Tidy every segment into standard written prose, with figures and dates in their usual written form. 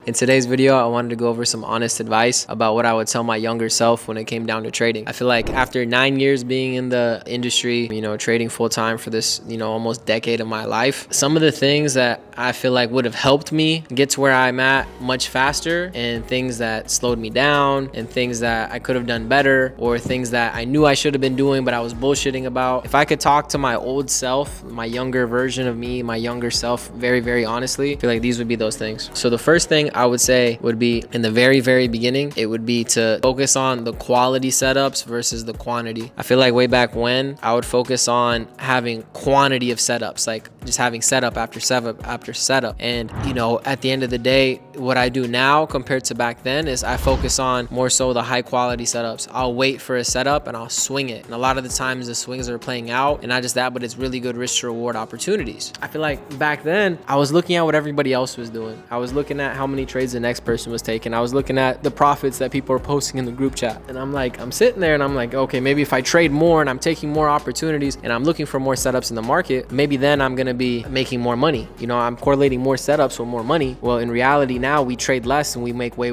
In today's video, I wanted to go over some honest advice about what I would tell my younger self when it came down to trading. I feel like after 9 years being in the industry, trading full time for this, almost decade of my life, some of the things that I feel like would have helped me get to where I'm at much faster, and things that slowed me down, and things that I could have done better, or things that I knew I should have been doing but I was bullshitting about. If I could talk to my old self, my younger version of me, my younger self, very, very honestly, I feel like these would be those things. So the first thing I would say would be, in the very, very beginning, it would be to focus on the quality setups versus the quantity. I feel like way back when, I would focus on having quantity of setups, like just having setup after setup after setup. And at the end of the day, what I do now compared to back then is I focus on more so the high quality setups. I'll wait for a setup and I'll swing it. And a lot of the times the swings are playing out, and not just that, but it's really good risk to reward opportunities. I feel like back then I was looking at what everybody else was doing. I was looking at how many trades the next person was taking. I was looking at the profits that people are posting in the group chat. And I'm sitting there and I'm like, okay, maybe if I trade more and I'm taking more opportunities and I'm looking for more setups in the market, maybe then I'm gonna be making more money. I'm correlating more setups with more money. Well, in reality now we trade less and we make way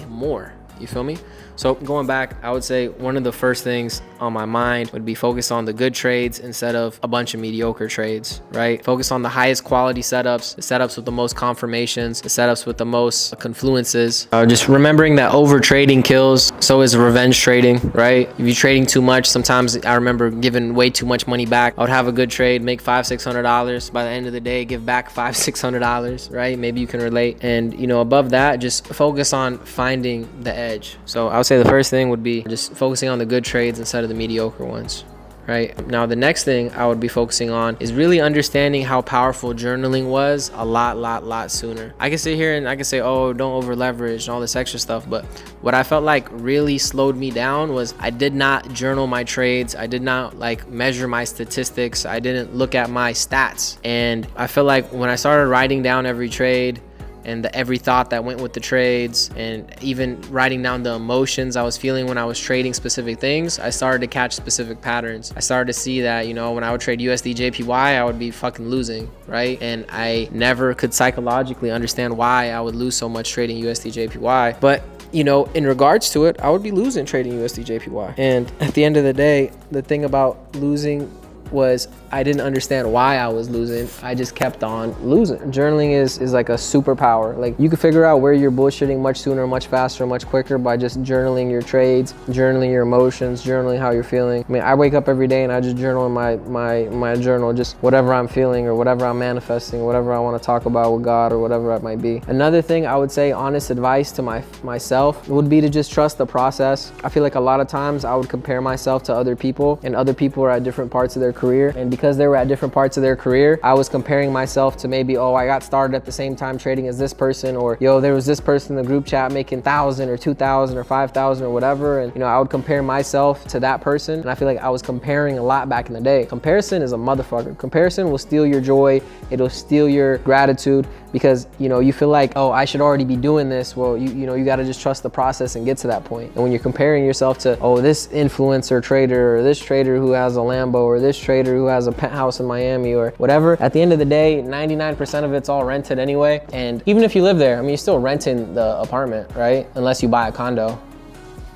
more. You feel me? So going back, I would say one of the first things on my mind would be focus on the good trades instead of a bunch of mediocre trades, right? Focus on the highest quality setups, the setups with the most confirmations, the setups with the most confluences. Just remembering that over trading kills, so is revenge trading, right? If you're trading too much, sometimes I remember giving way too much money back. I would have a good trade, make $500-600. By the end of the day, give back $500-600, right? Maybe you can relate. And above that, just focus on finding the edge. So I would say the first thing would be just focusing on the good trades instead of the mediocre ones, right? Now, the next thing I would be focusing on is really understanding how powerful journaling was a lot sooner. I can sit here and I can say, oh, don't over leverage and all this extra stuff, but what I felt like really slowed me down was I did not journal my trades. I did not measure my statistics. I didn't look at my stats. And I feel like when I started writing down every trade and every thought that went with the trades, and even writing down the emotions I was feeling when I was trading specific things, I started to catch specific patterns. I started to see that, when I would trade USD JPY, I would be fucking losing, right? And I never could psychologically understand why I would lose so much trading USD JPY. But in regards to it, I would be losing trading USD JPY. And at the end of the day, the thing about losing was I didn't understand why I was losing. I just kept on losing. Journaling is like a superpower. Like, you can figure out where you're bullshitting much sooner, much faster, much quicker by just journaling your trades, journaling your emotions, journaling how you're feeling. I mean, I wake up every day and I just journal in my journal, just whatever I'm feeling or whatever I'm manifesting, whatever I want to talk about with God or whatever it might be. Another thing I would say, honest advice to myself, would be to just trust the process. I feel like a lot of times I would compare myself to other people, and other people are at different parts of their career, and because they were at different parts of their career, I was comparing myself to maybe, oh, I got started at the same time trading as this person, or yo, there was this person in the group chat making 1,000 or 2,000 or 5,000 or whatever, and I would compare myself to that person. And I feel like I was comparing a lot back in the day. Comparison is a motherfucker. Comparison will steal your joy. It'll steal your gratitude, because you feel like, oh, I should already be doing this. Well, you got to just trust the process and get to that point. And when you're comparing yourself to, oh, this influencer trader, or this trader who has a Lambo, or this trader who has a penthouse in Miami, or whatever, at the end of the day, 99% of it's all rented anyway. And even if you live there, you're still renting the apartment, right? Unless you buy a condo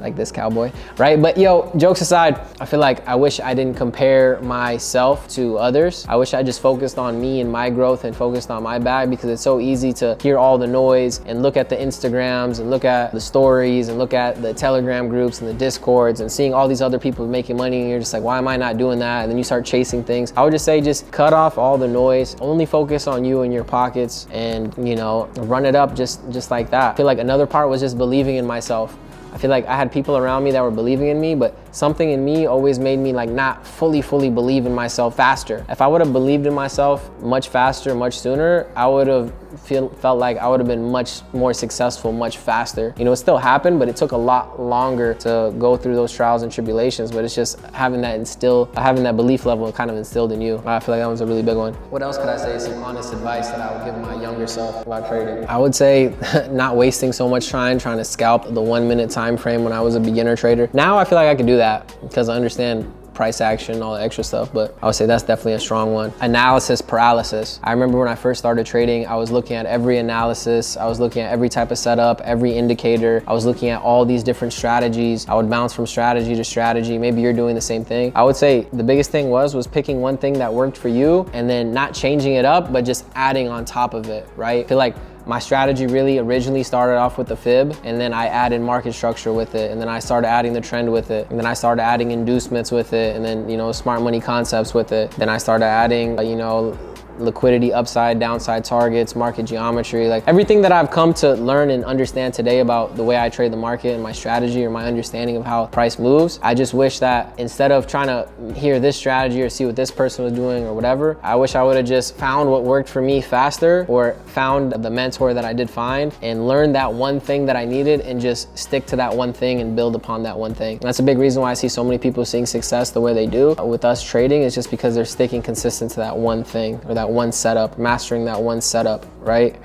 like this cowboy, right? But yo, jokes aside, I feel like I wish I didn't compare myself to others. I wish I just focused on me and my growth and focused on my bag, because it's so easy to hear all the noise and look at the Instagrams and look at the stories and look at the Telegram groups and the Discords and seeing all these other people making money, and you're just like, why am I not doing that? And then you start chasing things. I would just say, just cut off all the noise, only focus on you and your pockets, and run it up just like that. I feel like another part was just believing in myself. I feel like I had people around me that were believing in me, but something in me always made me not fully believe in myself faster. If I would have believed in myself much faster, much sooner, I would have felt like I would have been much more successful much faster. It still happened, but it took a lot longer to go through those trials and tribulations. But it's just having that belief level kind of instilled in you. I feel like that was a really big one. What else could I say? Some honest advice that I would give my younger self about trading. I would say not wasting so much time trying to scalp the 1 minute time frame when I was a beginner trader. Now I feel like I can do that because I understand price action, all the extra stuff, but I would say that's definitely a strong one. Analysis paralysis. I remember when I first started trading, I was looking at every analysis, I was looking at every type of setup, every indicator, I was looking at all these different strategies. I would bounce from strategy to strategy. Maybe you're doing the same thing. I would say the biggest thing was picking one thing that worked for you and then not changing it up, but just adding on top of it, right? I feel like my strategy really originally started off with the fib, and then I added market structure with it, and then I started adding the trend with it, and then I started adding inducements with it, and then, you know, smart money concepts with it. Then I started adding, you know, liquidity, upside, downside targets, market geometry, like everything that I've come to learn and understand today about the way I trade the market and my strategy or my understanding of how price moves. I just wish that instead of trying to hear this strategy or see what this person was doing or whatever, I wish I would have just found what worked for me faster, or found the mentor that I did find and learned that one thing that I needed and just stick to that one thing and build upon that one thing. And that's a big reason why I see so many people seeing success the way they do with us trading, is just because they're sticking consistent to that one thing or that one setup, mastering that one setup, right?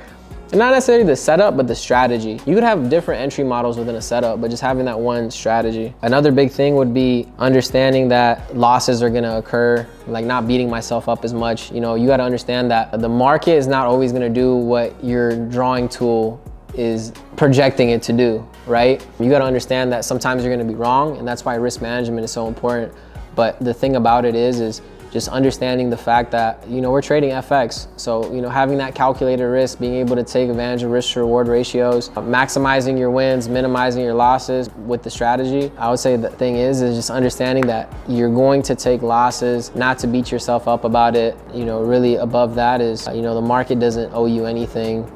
And not necessarily the setup, but the strategy. You could have different entry models within a setup, but just having that one strategy. Another big thing would be understanding that losses are gonna occur, like not beating myself up as much. You know, you gotta understand that the market is not always gonna do what your drawing tool is projecting it to do, right? You gotta understand that sometimes you're gonna be wrong, and that's why risk management is so important. But the thing about it is just understanding the fact that, you know, we're trading FX. So, you know, having that calculated risk, being able to take advantage of risk to reward ratios, maximizing your wins, minimizing your losses with the strategy. I would say the thing is just understanding that you're going to take losses, not to beat yourself up about it. You know, really above that is, you know, the market doesn't owe you anything,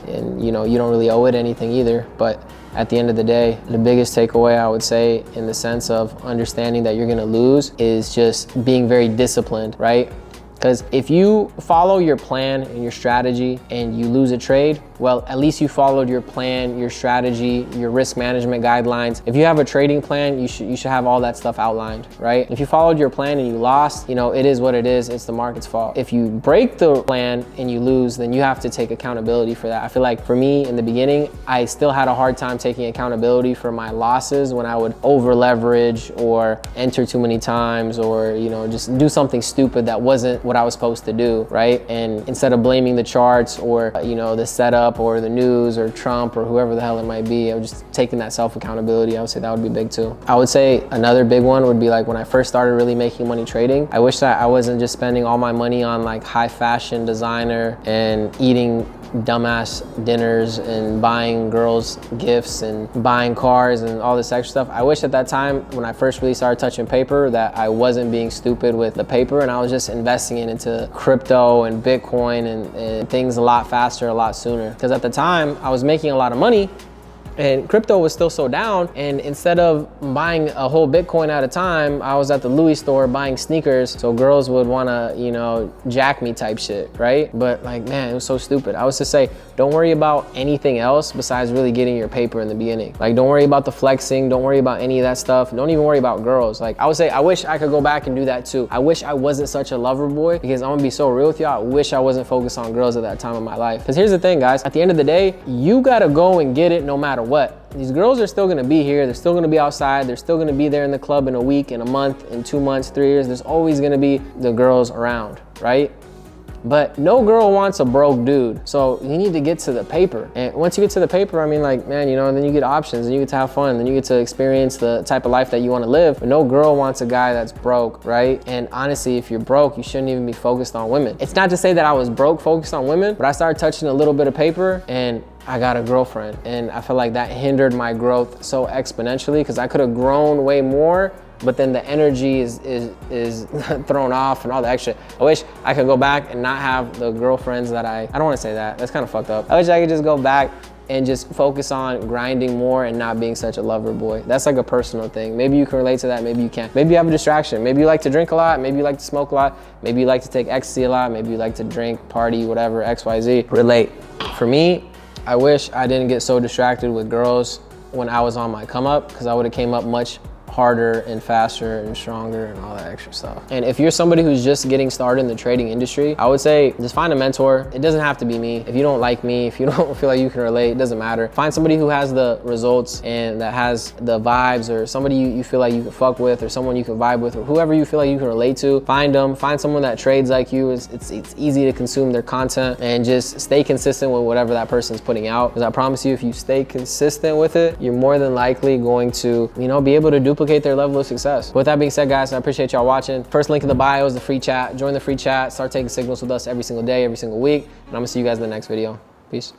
and, you know, you don't really owe it anything either. But at the end of the day, the biggest takeaway I would say, in the sense of understanding that you're gonna lose, is just being very disciplined, right? Because if you follow your plan and your strategy and you lose a trade, well, at least you followed your plan, your strategy, your risk management guidelines. If you have a trading plan, you should have all that stuff outlined, right? If you followed your plan and you lost, you know, it is what it is. It's the market's fault. If you break the plan and you lose, then you have to take accountability for that. I feel like for me in the beginning, I still had a hard time taking accountability for my losses when I would over leverage or enter too many times, or, you know, just do something stupid that wasn't what I was supposed to do, right? And instead of blaming the charts or, you know, the setup or the news or Trump or whoever the hell it might be, I was just taking that self-accountability. I would say that would be big too. I would say another big one would be like when I first started really making money trading, I wish that I wasn't just spending all my money on like high fashion designer and eating dumbass dinners and buying girls gifts and buying cars and all this extra stuff. I wish at that time when I first really started touching paper that I wasn't being stupid with the paper, and I was just investing it into crypto and Bitcoin and things a lot faster, a lot sooner. Because at the time I was making a lot of money and crypto was still so down, and instead of buying a whole Bitcoin at a time, I was at the Louis store buying sneakers so girls would wanna, you know, jack me type shit, right? But like, man, it was so stupid. I was to say, don't worry about anything else besides really getting your paper in the beginning. Like, don't worry about the flexing, don't worry about any of that stuff. Don't even worry about girls. Like, I would say, I wish I could go back and do that too. I wish I wasn't such a lover boy, because I'm gonna be so real with y'all, I wish I wasn't focused on girls at that time of my life. Because here's the thing, guys, at the end of the day, you gotta go and get it no matter what. These girls are still gonna be here, they're still gonna be outside, they're still gonna be there in the club in a week, in a month, in 2 months, 3 years. There's always gonna be the girls around, right? But no girl wants a broke dude. So you need to get to the paper. And once you get to the paper, I mean, like, man, you know, then you get options and you get to have fun. Then you get to experience the type of life that you want to live. But no girl wants a guy that's broke, right? And honestly, if you're broke, you shouldn't even be focused on women. It's not to say that I was broke focused on women, but I started touching a little bit of paper and I got a girlfriend. And I feel like that hindered my growth so exponentially, because I could have grown way more, but then the energy is thrown off and all the extra. I wish I could go back and not have the girlfriends that I don't want to say that. That's kind of fucked up. I wish I could just go back and just focus on grinding more and not being such a lover boy. That's like a personal thing. Maybe you can relate to that, maybe you can't. Maybe you have a distraction. Maybe you like to drink a lot, maybe you like to smoke a lot, maybe you like to take ecstasy a lot, maybe you like to drink, party, whatever, XYZ. Relate. For me, I wish I didn't get so distracted with girls when I was on my come up, because I would have came up much harder and faster and stronger and all that extra stuff. And if you're somebody who's just getting started in the trading industry, I would say just find a mentor. It doesn't have to be me. If you don't like me, if you don't feel like you can relate, it doesn't matter. Find somebody who has the results and that has the vibes, or somebody you feel like you can fuck with, or someone you can vibe with, or whoever you feel like you can relate to. Find them. Find someone that trades like you. It's easy to consume their content, and just stay consistent with whatever that person's putting out. Because I promise you, if you stay consistent with it, you're more than likely going to, be able to duplicate their level of success. But with that being said, guys, I appreciate y'all watching. First link in the bio is the free chat. Join the free chat. Start taking signals with us every single day, every single week. And I'm gonna see you guys in the next video. Peace.